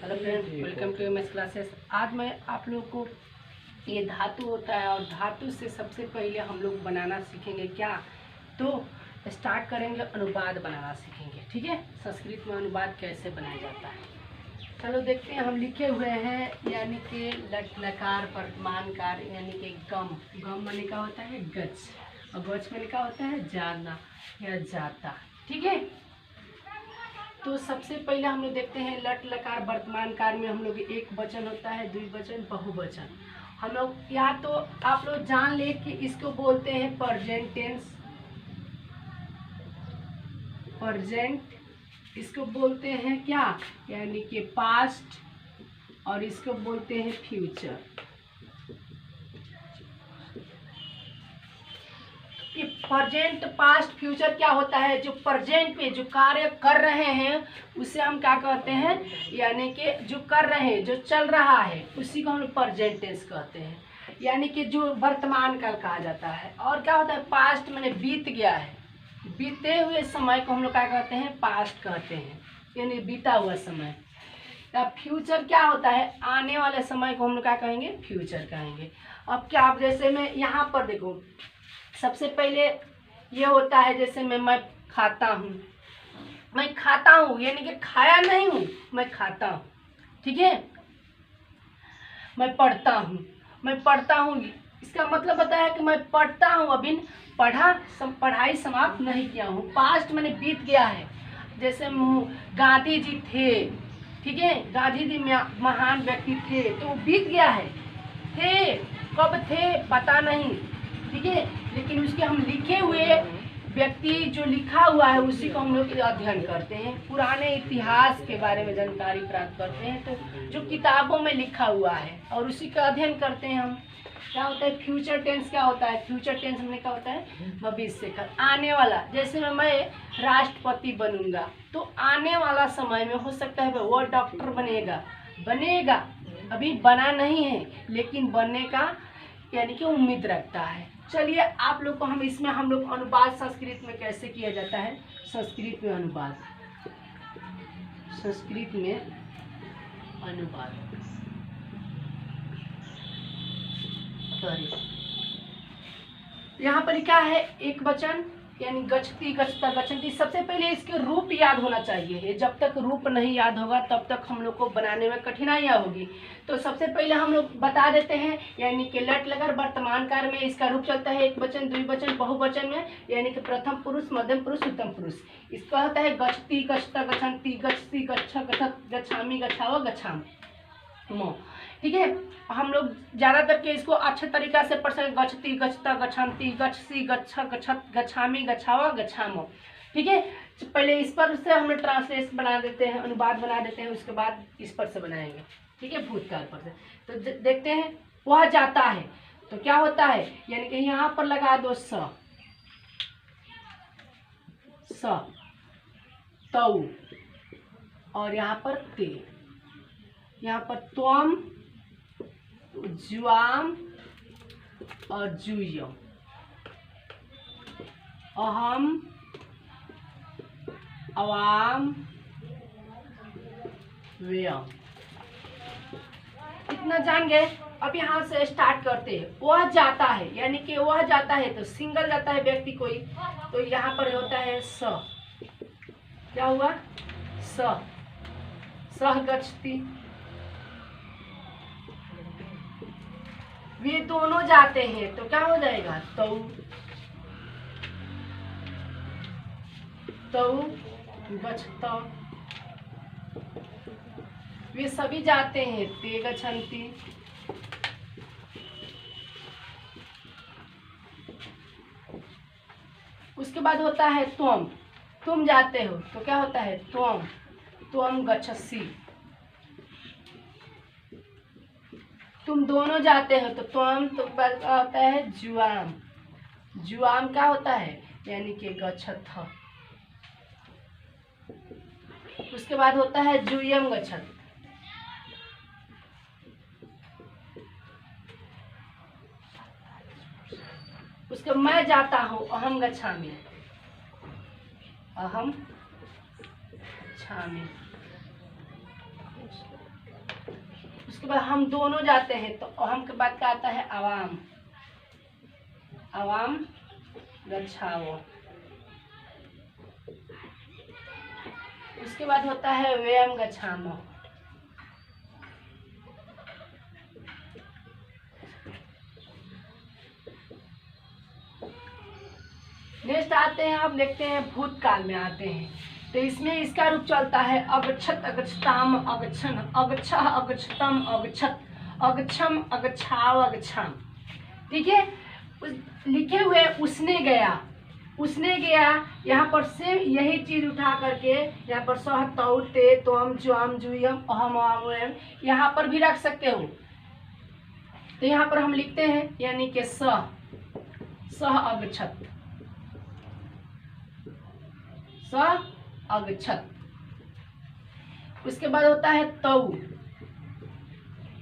Hello friends, welcome to MS classes. आज मैं आप लोगों को ये धातु होता है और धातु से सबसे पहले हम लोग बनाना सीखेंगे क्या, तो स्टार्ट करेंगे अनुवाद बनाना सीखेंगे। ठीक है, संस्कृत में अनुवाद कैसे बनाया जाता है। चलो देखते हैं। हम लिखे हुए हैं यानी कि लट लकार वर्तमानकार यानी कि गम। गम में लिखा होता है गच और गच में लिखा होता है जाना या जाता। ठीक है, तो सबसे पहले हम लोग देखते हैं लट लकार वर्तमान काल में हम लोग एक वचन होता है, द्विवचन, बहुवचन। हम लोग या तो आप लोग जान ले कि इसको बोलते हैं प्रेजेंट टेंस, प्रेजेंट इसको बोलते हैं क्या यानी कि पास्ट, और इसको बोलते हैं फ्यूचर। कि प्रेजेंट पास्ट फ्यूचर क्या होता है, जो प्रेजेंट में जो कार्य कर रहे हैं उसे हम क्या कहते हैं, यानी कि जो कर रहे हैं, जो चल रहा है उसी को हम लोग प्रेजेंट टेंस कहते हैं, यानी कि जो वर्तमान काल कहा जाता है। और क्या होता है, पास्ट माने बीत गया है, बीते हुए समय को हम लोग क्या कहते हैं, पास्ट कहते हैं, यानी बीता हुआ समय। अब फ्यूचर क्या होता है, आने वाले समय को हम लोग क्या कहेंगे, फ्यूचर कहेंगे। अब क्या, आप जैसे मैं यहाँ पर देखो, सबसे पहले ये होता है जैसे मैं खाता हूँ, मैं खाता हूँ यानी कि खाया नहीं हूँ, मैं खाता हूँ। ठीक है, मैं पढ़ता हूँ, मैं पढ़ता हूँ, इसका मतलब होता है कि मैं पढ़ता हूँ, अभी पढ़ाई समाप्त नहीं किया हूँ। पास्ट मैंने बीत गया है। जैसे गांधी जी थे, ठीक है, गांधी जी महान व्यक्ति थे, तो बीत गया है। थे कब थे पता नहीं, ठीक है, लेकिन उसके हम लिखे हुए व्यक्ति जो लिखा हुआ है उसी को हम लोग अध्ययन करते हैं, पुराने इतिहास के बारे में जानकारी प्राप्त करते हैं, तो जो किताबों में लिखा हुआ है और उसी का अध्ययन करते हैं हम। क्या होता है फ्यूचर टेंस, क्या होता है फ्यूचर टेंस में क्या होता है, भविष्य का, आने वाला। जैसे मैं राष्ट्रपति बनूंगा, तो आने वाला समय में हो सकता है वो डॉक्टर बनेगा, अभी बना नहीं है लेकिन बनने का यानी कि उम्मीद रखता है। चलिए आप लोग को हम लोग अनुवाद संस्कृत में कैसे किया जाता है, संस्कृत में अनुवाद, संस्कृत में अनुवाद यहाँ पर क्या है, एक वचन यानी गच्छति गच्छता गच्छन्ति। सबसे पहले इसके रूप याद होना चाहिए, जब तक रूप नहीं याद होगा तब तक हम लोग को बनाने में कठिनाइयाँ होगी। तो सबसे पहले हम लोग बता देते हैं, यानी कि लट लकार वर्तमान काल में इसका रूप चलता है एक वचन, द्विवचन, बहुवचन में, यानी कि प्रथम पुरुष, मध्यम पुरुष, उत्तम पुरुष। इसका होता है गच्छति गच्छता गच्छन्ति, गच्छति गच्छ गच्छत, गच्छामि गच्छाव गच्छामो। ठीक है, हम लोग ज़्यादातर के इसको अच्छे तरीका से पढ़ सकते, गच्छति गच्छता गच्छन्ति, गच्छसि गच्छ गच्छत, गच्छामि गच्छावा गच्छामो। ठीक है, पहले इस पर से हम लोग ट्रांसलेट बना देते हैं, अनुवाद बना देते हैं, उसके बाद इस पर से बनाएंगे। ठीक है, भूतकाल पर से। तो देखते हैं, वह जाता है तो क्या होता है, यानी कि यहाँ पर लगा दो स तौ, और यहाँ पर ते, यहाँ पर त्वम, जुआम और जुयम, अहम, अवाम, व्यम। इतना जान गए। अब यहाँ से स्टार्ट करते हैं। वह जाता है यानी कि वह जाता है तो सिंगल जाता है व्यक्ति कोई, तो यहाँ पर होता है स, क्या हुआ, सह गच्छति। वे दोनों जाते हैं तो क्या हो जाएगा, तौ गच्छत। वे सभी जाते हैं, ते गच्छन्ति। उसके बाद होता है त्वम, तुम जाते हो तो क्या होता है, त्वम गच्छसि। तुम दोनों जाते हो तो त्वम, तो होता है जुआम, जुआम क्या होता है, यानी कि गच्छत। उसके बाद होता है जुयम गच्छत। उसके मैं जाता हूँ, अहम गच्छामि, अहम गच्छामि। उसके बाद हम दोनों जाते हैं तो अहम के बाद क्या आता है आवाम, आवाम गच्छावो। उसके बाद होता है वयम गच्छामः। नेक्स्ट आते हैं, आप देखते हैं भूतकाल में आते हैं तो इसमें इसका रूप चलता है अगच्छत अगच्छताम अगच्छन अगच्छः अगच्छतम अगच्छत अगच्छम अगच्छाव अगच्छाम। ठीक है, लिखे हुए उसने गया, उसने गया। यहाँ पर से यही चीज उठा करके यहाँ पर सह तौ ते त्वम ज्वाम जुयम अहम अवयम यहाँ पर भी रख सकते हो। तो यहाँ पर हम लिखते हैं यानी कि सह अगच्छत, सह अगच्छत। उसके बाद होता है तौ,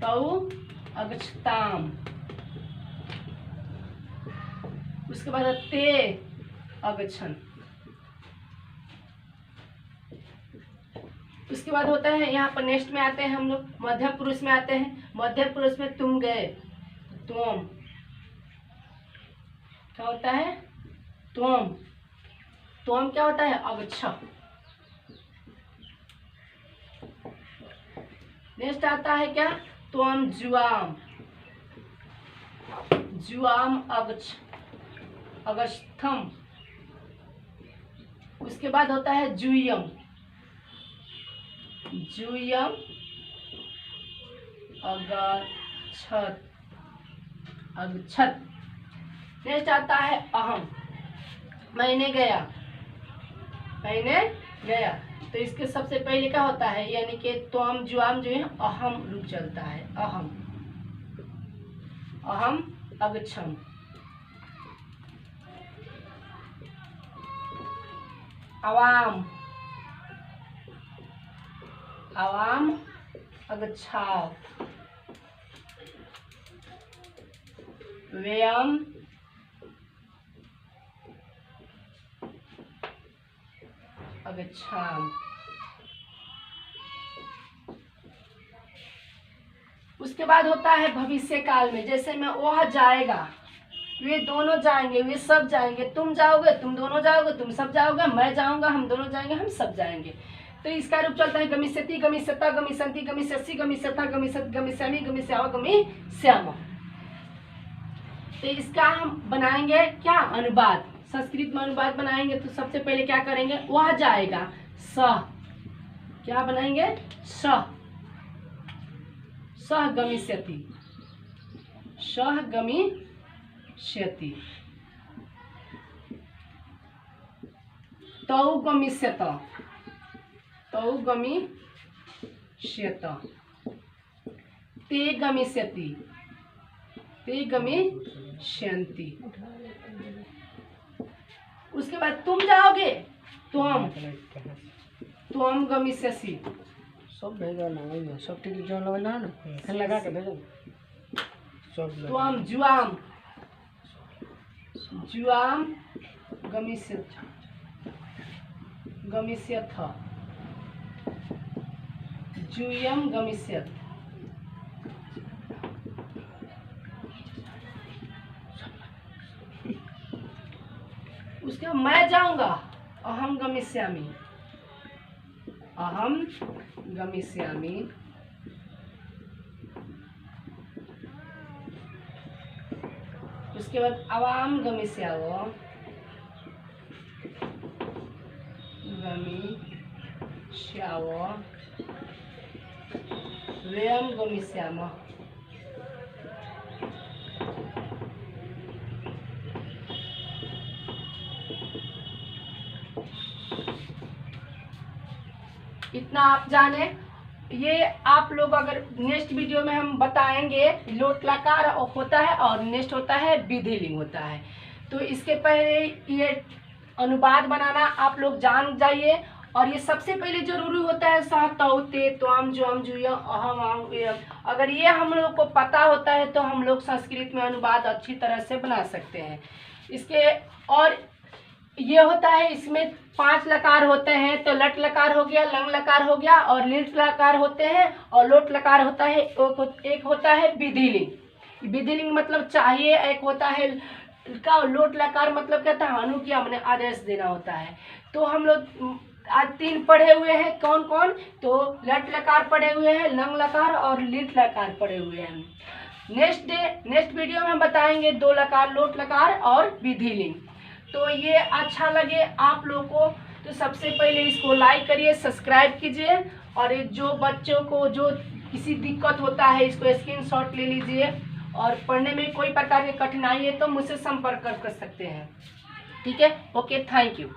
तौ अगच्छताम। उसके बाद ते अगच्छन। उसके बाद होता है यहाँ पर नेक्स्ट में आते हैं हम लोग मध्यम पुरुष में आते हैं। मध्यम पुरुष में तुम गए, तुम क्या होता है तुम, तुम क्या होता है अगच्छ। नेक्स्ट आता है क्या तुम जुआम, जुआम अगच्छ अगस्थम। उसके बाद होता है जुयम, जुयम अगच्छत अगच्छत। नेक्स्ट आता है अहम, मैंने गया, मैंने गया। तो इसके सबसे पहले क्या होता है यानी कि त्वम जुआम जो है अहम रूप चलता है, अहम, अहम अगच्छम। आवाम, आवाम अगच्छाव। व्ययम अगच्छाम। उसके बाद होता है भविष्य काल में, जैसे में वह जाएगा, वे दोनों जाएंगे, वे सब जाएंगे, तुम जाओगे, तुम दोनों जाओगे, तुम सब जाओगे, मैं जाऊंगा, हम दोनों जाएंगे, हम सब जाएंगे। तो इसका रूप चलता है गमिष्यति गमिष्यता गमिष्यन्ति गमिष्यसि गमिष्यथा गमिष्यत गमिष्यामि गमिष्यावः गमिष्यामः। तो इसका हम बनाएंगे क्या अनुवाद, संस्कृत में अनुवाद बनाएंगे। तो सबसे पहले क्या करेंगे, वह जाएगा सह, क्या बनाएंगे सह, सह गमिष्यति, सह गमिष्यति। तौ गमिष्यत, तौ गमिष्यत। ते गमिष्यति, ते गमिष्यन्ति। उसके बाद तुम जाओगे, तुम गमिष्यसि। सब भेजो ना, सब टिकट जो लगा ना फिर लगा के भेजो सब। तुम जुआम, जुआम गमिष्यथ, गमिष्यथ। जुयम गमिष्यथ। उसके बाद मैं जाऊंगा, अहम गमिष्यामि, अहम गमिष्यामि। उसके बाद आवाम गमिष्यावो, गमिष्यावो। वयम गमिष्यामः। इतना आप जाने। ये आप लोग अगर नेक्स्ट वीडियो में हम बताएंगे, लोट लकार होता है और नेक्स्ट होता है विधिलिंग होता है। तो इसके पहले ये अनुवाद बनाना आप लोग जान जाइए। और ये सबसे पहले जरूरी होता है सह तौ ते त्वम ज्वम जुयम अहम अवयम। अगर ये हम लोग को पता होता है तो हम लोग संस्कृत में अनुवाद अच्छी तरह से बना सकते हैं। इसके और ये होता है, इसमें 5 लकार होते हैं। तो लट लकार हो गया, लंग लकार हो गया और लिट लकार होते हैं और लोट लकार होता है। एक होता है विधिलिंग। विधिलिंग मतलब चाहिए। एक होता है का लोट लकार मतलब कहता है अनुज्ञा मैंने आदेश देना होता है। तो हम लोग आज 3 पढ़े हुए हैं। कौन कौन? तो लट लकार पढ़े हुए हैं, लंग लकार और लिट लकार पढ़े हुए हैं। नेक्स्ट वीडियो में हम बताएंगे 2 लकार, लोट लकार और विधिलिंग। तो ये अच्छा लगे आप लोगों को तो सबसे पहले इसको लाइक करिए, सब्सक्राइब कीजिए और जो बच्चों को जो किसी दिक्कत होता है इसको स्क्रीनशॉट ले लीजिए और पढ़ने में कोई प्रकार की कठिनाई है तो मुझसे संपर्क कर सकते हैं। ठीक है, ओके, थैंक यू।